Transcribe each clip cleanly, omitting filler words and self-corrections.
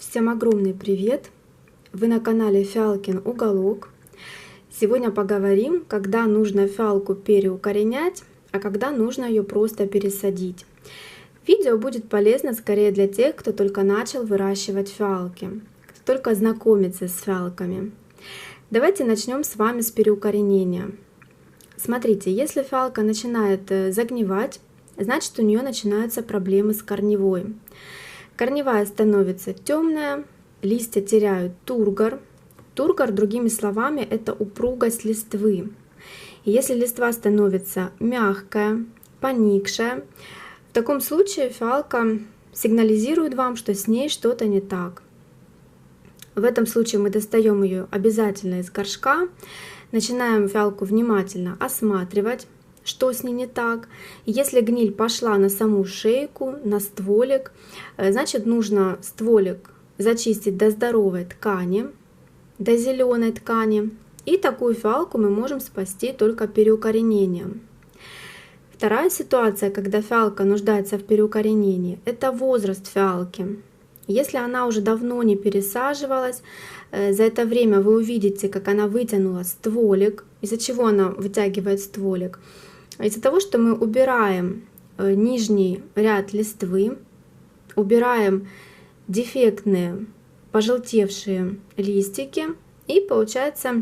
Всем огромный привет! Вы на канале Фиалкин уголок. Сегодня поговорим, когда нужно фиалку переукоренять, а когда нужно ее просто пересадить. Видео будет полезно скорее для тех, кто только начал выращивать фиалки, кто только знакомится с фиалками. Давайте начнем с вами с переукоренения. Смотрите, если фиалка начинает загнивать, значит у нее начинаются проблемы с корневой. Корневая становится темная, листья теряют тургор. Тургор, другими словами, это упругость листвы. И если листва становится мягкая, поникшая, в таком случае фиалка сигнализирует вам, что с ней что-то не так. В этом случае мы достаем ее обязательно из горшка, начинаем фиалку внимательно осматривать, что с ней не так. Если гниль пошла на саму шейку, на стволик, значит нужно стволик зачистить до здоровой ткани, до зеленой ткани. И такую фиалку мы можем спасти только переукоренением. Вторая ситуация, когда фиалка нуждается в переукоренении, это возраст фиалки. Если она уже давно не пересаживалась, за это время вы увидите, как она вытянула стволик. Из-за чего она вытягивает стволик? Из-за того, что мы убираем нижний ряд листвы, убираем дефектные пожелтевшие листики, и получается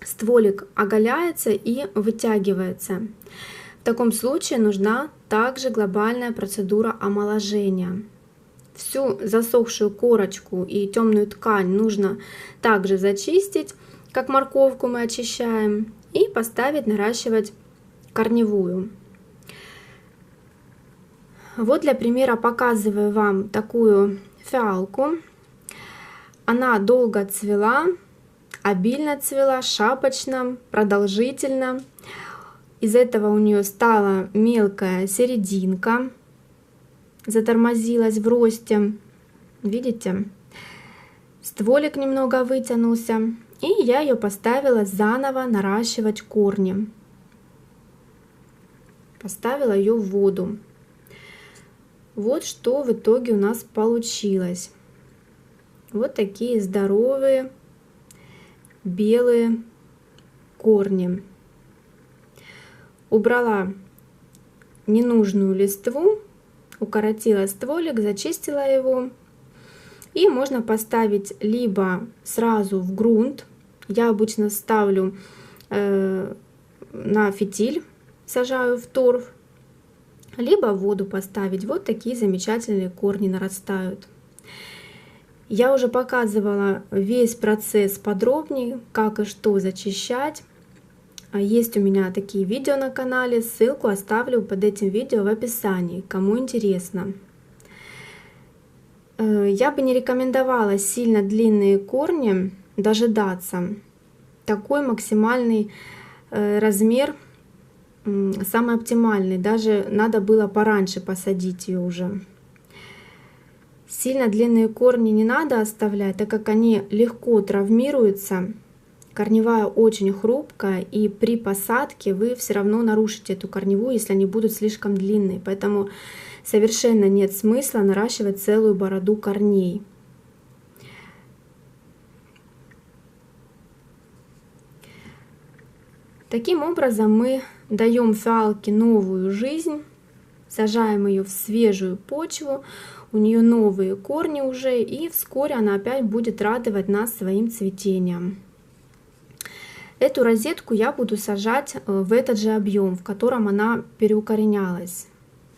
стволик оголяется и вытягивается. В таком случае нужна также глобальная процедура омоложения. Всю засохшую корочку и темную ткань нужно также зачистить, как морковку мы очищаем, и поставить наращивать корневую. Вот для примера показываю вам такую фиалку. Она долго цвела, обильно цвела, шапочно, продолжительно. Из этого у нее стала мелкая серединка, затормозилась в росте. Видите? Стволик немного вытянулся, и я ее поставила заново наращивать корни. Поставила ее в воду. Вот что в итоге у нас получилось. Вот такие здоровые белые корни. Убрала ненужную листву, укоротила стволик, зачистила его. И можно поставить либо сразу в грунт. Я обычно ставлю на фитиль, сажаю в торф, либо в воду поставить. Вот такие замечательные корни нарастают. Я уже показывала весь процесс подробнее, как и что зачищать. Есть у меня такие видео на канале, ссылку оставлю под этим видео в описании, кому интересно. Я бы не рекомендовала сильно длинные корни дожидаться. Такой максимальный размер, самый оптимальный, даже надо было пораньше посадить ее уже. Сильно длинные корни не надо оставлять, так как они легко травмируются. Корневая очень хрупкая, и при посадке вы все равно нарушите эту корневую, если они будут слишком длинные. Поэтому совершенно нет смысла наращивать целую бороду корней. Таким образом мы даем фиалке новую жизнь, сажаем ее в свежую почву, у нее новые корни уже, и вскоре она опять будет радовать нас своим цветением. Эту розетку я буду сажать в этот же объем, в котором она переукоренялась,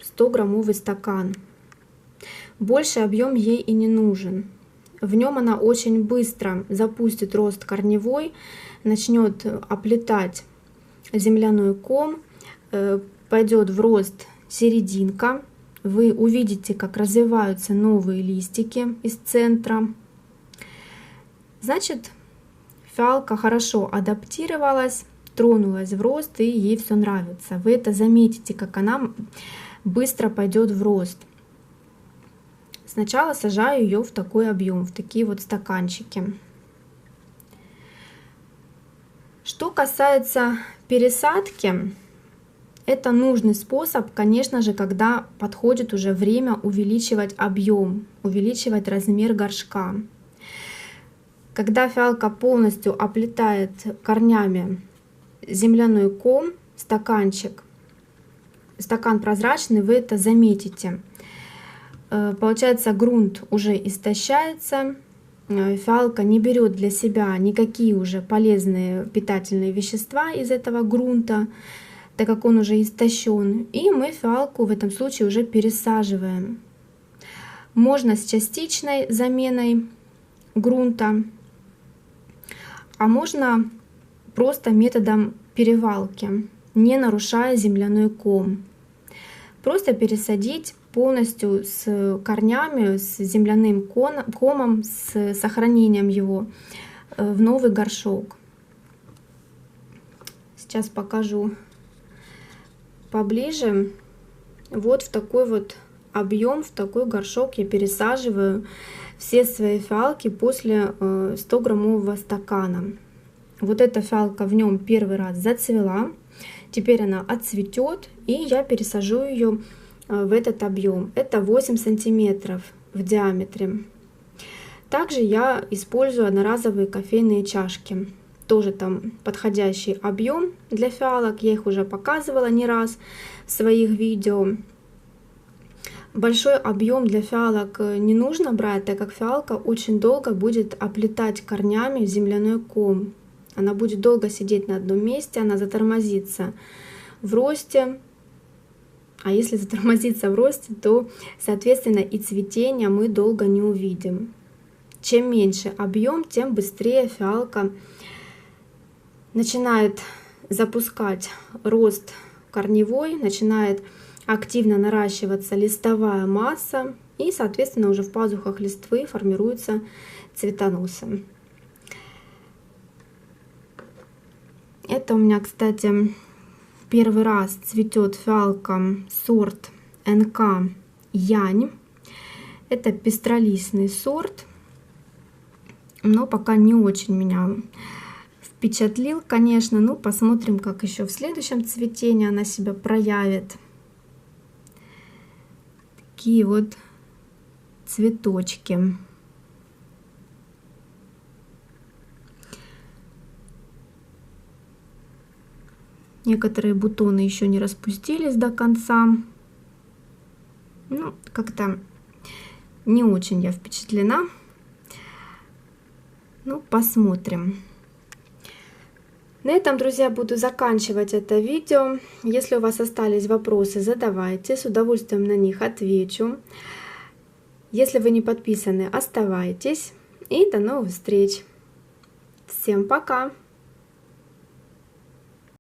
100-граммовый стакан. Больше объем ей и не нужен. В нем она очень быстро запустит рост корневой, начнет оплетать земляной ком, пойдет в рост серединка. Вы увидите, как развиваются новые листики из центра. Значит, фиалка хорошо адаптировалась, тронулась в рост, и ей все нравится. Вы это заметите, как она быстро пойдет в рост. Сначала сажаю ее в такой объем, в такие вот стаканчики. Что касается пересадки, Это нужный способ, конечно же, когда подходит уже время увеличивать объем, увеличивать размер горшка. Когда фиалка полностью оплетает корнями земляной ком, стаканчик, стакан прозрачный, вы это заметите. Получается, грунт уже истощается, фиалка не берет для себя никакие уже полезные питательные вещества из этого грунта, так как он уже истощен, и мы фиалку в этом случае уже пересаживаем. Можно с частичной заменой грунта, а можно просто методом перевалки, не нарушая земляной ком. Просто пересадить полностью с корнями, с земляным комом, с сохранением его в новый горшок. Сейчас покажу поближе. Вот в такой вот объем, в такой горшок я пересаживаю все свои фиалки после 100-граммового стакана. Вот эта фиалка в нем первый раз зацвела, теперь она отцветет, и я пересажу ее в этот объем. Это 8 сантиметров в диаметре. Также я использую одноразовые кофейные чашки. Тоже там подходящий объем для фиалок. Я их уже показывала не раз в своих видео. Большой объем для фиалок не нужно брать, так как фиалка очень долго будет оплетать корнями земляной ком. Она будет долго сидеть на одном месте, она затормозится в росте. А если затормозится в росте, то, соответственно, и цветение мы долго не увидим. Чем меньше объем, тем быстрее фиалка начинает запускать рост корневой, начинает активно наращиваться листовая масса, и, соответственно, уже в пазухах листвы формируются цветоносы. Это у меня, кстати, первый раз цветет фиалка сорт НК Янь. Это пестролистный сорт, но пока не очень меня впечатлил, конечно. Ну, посмотрим, как еще в следующем цветении она себя проявит. Такие вот цветочки. Некоторые бутоны еще не распустились до конца. Ну, как-то не очень я впечатлена. Ну, посмотрим. На этом, друзья, буду заканчивать это видео. Если у вас остались вопросы, задавайте, с удовольствием на них отвечу. Если вы не подписаны, оставайтесь. И до новых встреч. Всем пока!